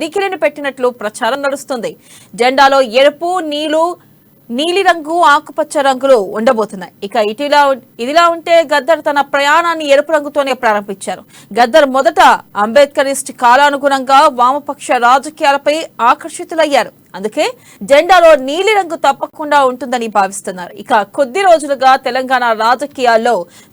వెలికిరిని పెట్టినట్లు ప్రచారం నడుస్తుంది. జెండాలో ఎరుపు, నీలిరంగు, ఆకుపచ్చ రంగులు ఉండబోతున్నాయి. ఇక ఇదిలా ఉంటే గద్దర్ తన ప్రయాణాన్ని ఎరుపు రంగుతోనే ప్రారంభించారు. గద్దర్ మొదట అంబేద్కరిస్ట్ కాలానుగుణంగా వామపక్ష రాజకీయాలపై ఆకర్షితులయ్యారు. అందుకే జెండాలో నీలిరంగు తప్పకుండా ఉంటుందని భావిస్తున్నారు. ఇక కొద్ది రోజులుగా తెలంగాణ రాజకీయాల్లో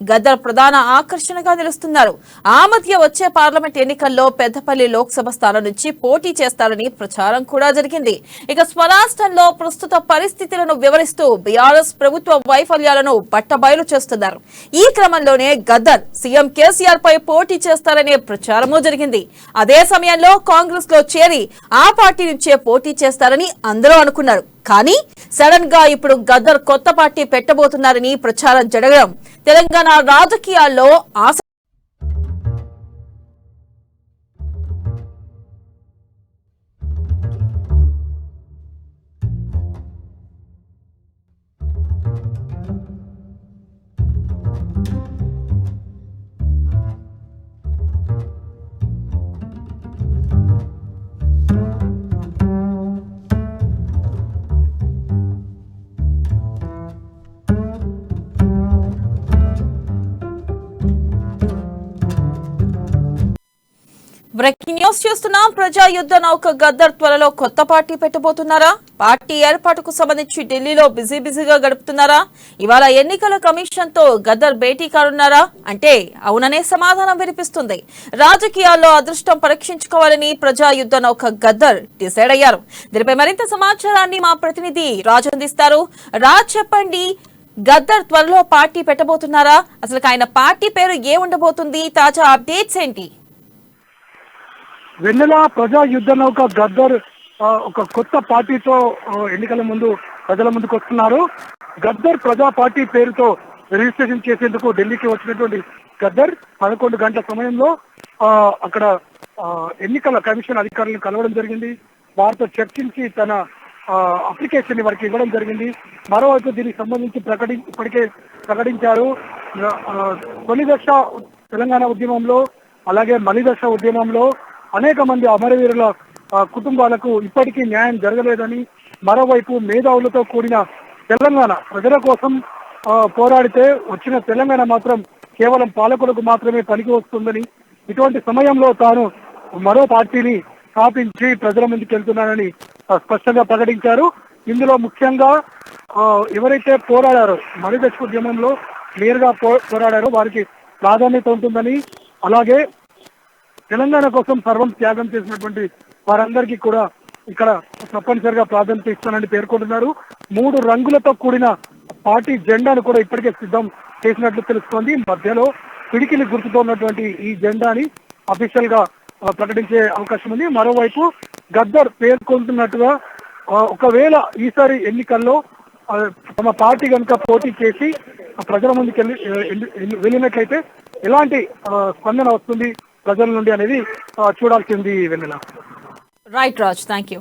గద్దర్ ప్రధాన ఆకర్షణగా నిలుస్తున్నారు. ఆ మధ్య వచ్చే పార్లమెంట్ ఎన్నికల్లో పెద్దపల్లి లోక్సభ స్థానం నుంచి పోటీ చేస్తారని ప్రచారం కూడా జరిగింది. ఇక స్వరాష్ట్రంలో ప్రస్తుత పరిస్థితులను వివరిస్తూ బీఆర్ఎస్ ప్రభుత్వ వైఫల్యాలను బట్టబయలు చేస్తున్నారు. ఈ క్రమంలోనే గద్దర్ సీఎం కేసీఆర్ పై పోటీ చేస్తారనే ప్రచారమూ జరిగింది. అదే సమయంలో కాంగ్రెస్ లో చేరి ఆ పార్టీ నుంచే పోటీ చేస్తారని అందరూ అనుకున్నారు. కానీ సడన్ గా ఇప్పుడు గద్దర్ కొత్త పార్టీ పెట్టబోతున్నారని ప్రచారం జరగడం తెలంగాణ రాజకీయాల్లో బ్రేకింగ్ న్యూస్ చూస్తున్నాం. ప్రజా యుద్ధ నౌక గద్దర్ త్వరలో కొత్త పార్టీ పెట్టబోతున్నారా? పార్టీ ఏర్పాటుకు సంబంధించి ఢిల్లీలో బిజీగా గడుపుతున్నారా? ఇవాళ ఎన్నికల కమిషన్ తో గద్దర్ భేటీ కానున్నారా అంటే అవుననే సమాధానం వినిపిస్తుంది. రాజకీయాల్లో అదృష్టం పరీక్షించుకోవాలని ప్రజా యుద్ధ నౌక గద్దర్ డిసైడ్ అయ్యారు. దీనిపై మరింత సమాచారాన్ని మా ప్రతినిధి రాజు అందిస్తారు. రాజ్, చెప్పండి, గద్దర్ త్వరలో పార్టీ పెట్టబోతున్నారా? అసలు ఆయన పార్టీ పేరు ఏ ఉండబోతుంది? తాజా అప్డేట్స్ ఏంటి? వెన్నెల, ప్రజా యుద్ధ నౌక గద్దర్ ఒక కొత్త పార్టీతో ఎన్నికల ముందు ప్రజల ముందుకు వస్తున్నారు. గద్దర్ ప్రజా పార్టీ పేరుతో రిజిస్ట్రేషన్ చేసేందుకు ఢిల్లీకి వచ్చినటువంటి గద్దర్ 11 గంటల సమయంలో అక్కడ ఎన్నికల కమిషన్ అధికారులను కలవడం జరిగింది. వారితో చర్చించి తన అప్లికేషన్ వారికి ఇవ్వడం జరిగింది. మరోవైపు దీనికి సంబంధించి ఇప్పటికే ప్రకటించారు. తొలి దశ తెలంగాణ ఉద్యమంలో, అలాగే మలి దశ ఉద్యమంలో అనేక మంది అమరవీరుల కుటుంబాలకు ఇప్పటికీ న్యాయం జరగలేదని, మరోవైపు మేధావులతో కూడిన తెలంగాణ ప్రజల కోసం పోరాడితే వచ్చిన తెలంగాణ మాత్రం కేవలం పాలకులకు మాత్రమే పనికి వస్తుందని, ఇటువంటి సమయంలో తాను మరో పార్టీని స్థాపించి ప్రజల ముందుకు వెళ్తున్నానని స్పష్టంగా ప్రకటించారు. ఇందులో ముఖ్యంగా ఎవరైతే పోరాడారో, మలిదశ ఉద్యమంలో క్లియర్ గా పోరాడారో వారికి ప్రాధాన్యత ఉంటుందని, అలాగే తెలంగాణ కోసం సర్వం త్యాగం చేసినటువంటి వారందరికీ కూడా ఇక్కడ తప్పనిసరిగా ప్రాధాన్యత ఇస్తానని పేర్కొంటున్నారు. 3 రంగులతో కూడిన పార్టీ జెండాను కూడా ఇప్పటికే సిద్ధం చేసినట్లు తెలుస్తోంది. మధ్యలో పిడికిలి గుర్తుతో ఉన్నటువంటి ఈ జెండాని అఫీషియల్ గా ప్రకటించే అవకాశం ఉంది. మరోవైపు గద్దర్ పేర్కొంటున్నట్టుగా ఒకవేళ ఈసారి ఎన్నికల్లో తమ పార్టీ కనుక పోటీ చేసి ప్రజల ముందుకు వెళ్ళినట్లయితే ఎలాంటి స్పందన వస్తుంది ప్రజల నుండి అనేది చూడాల్సింది. Vennela. Right Raj, thank you.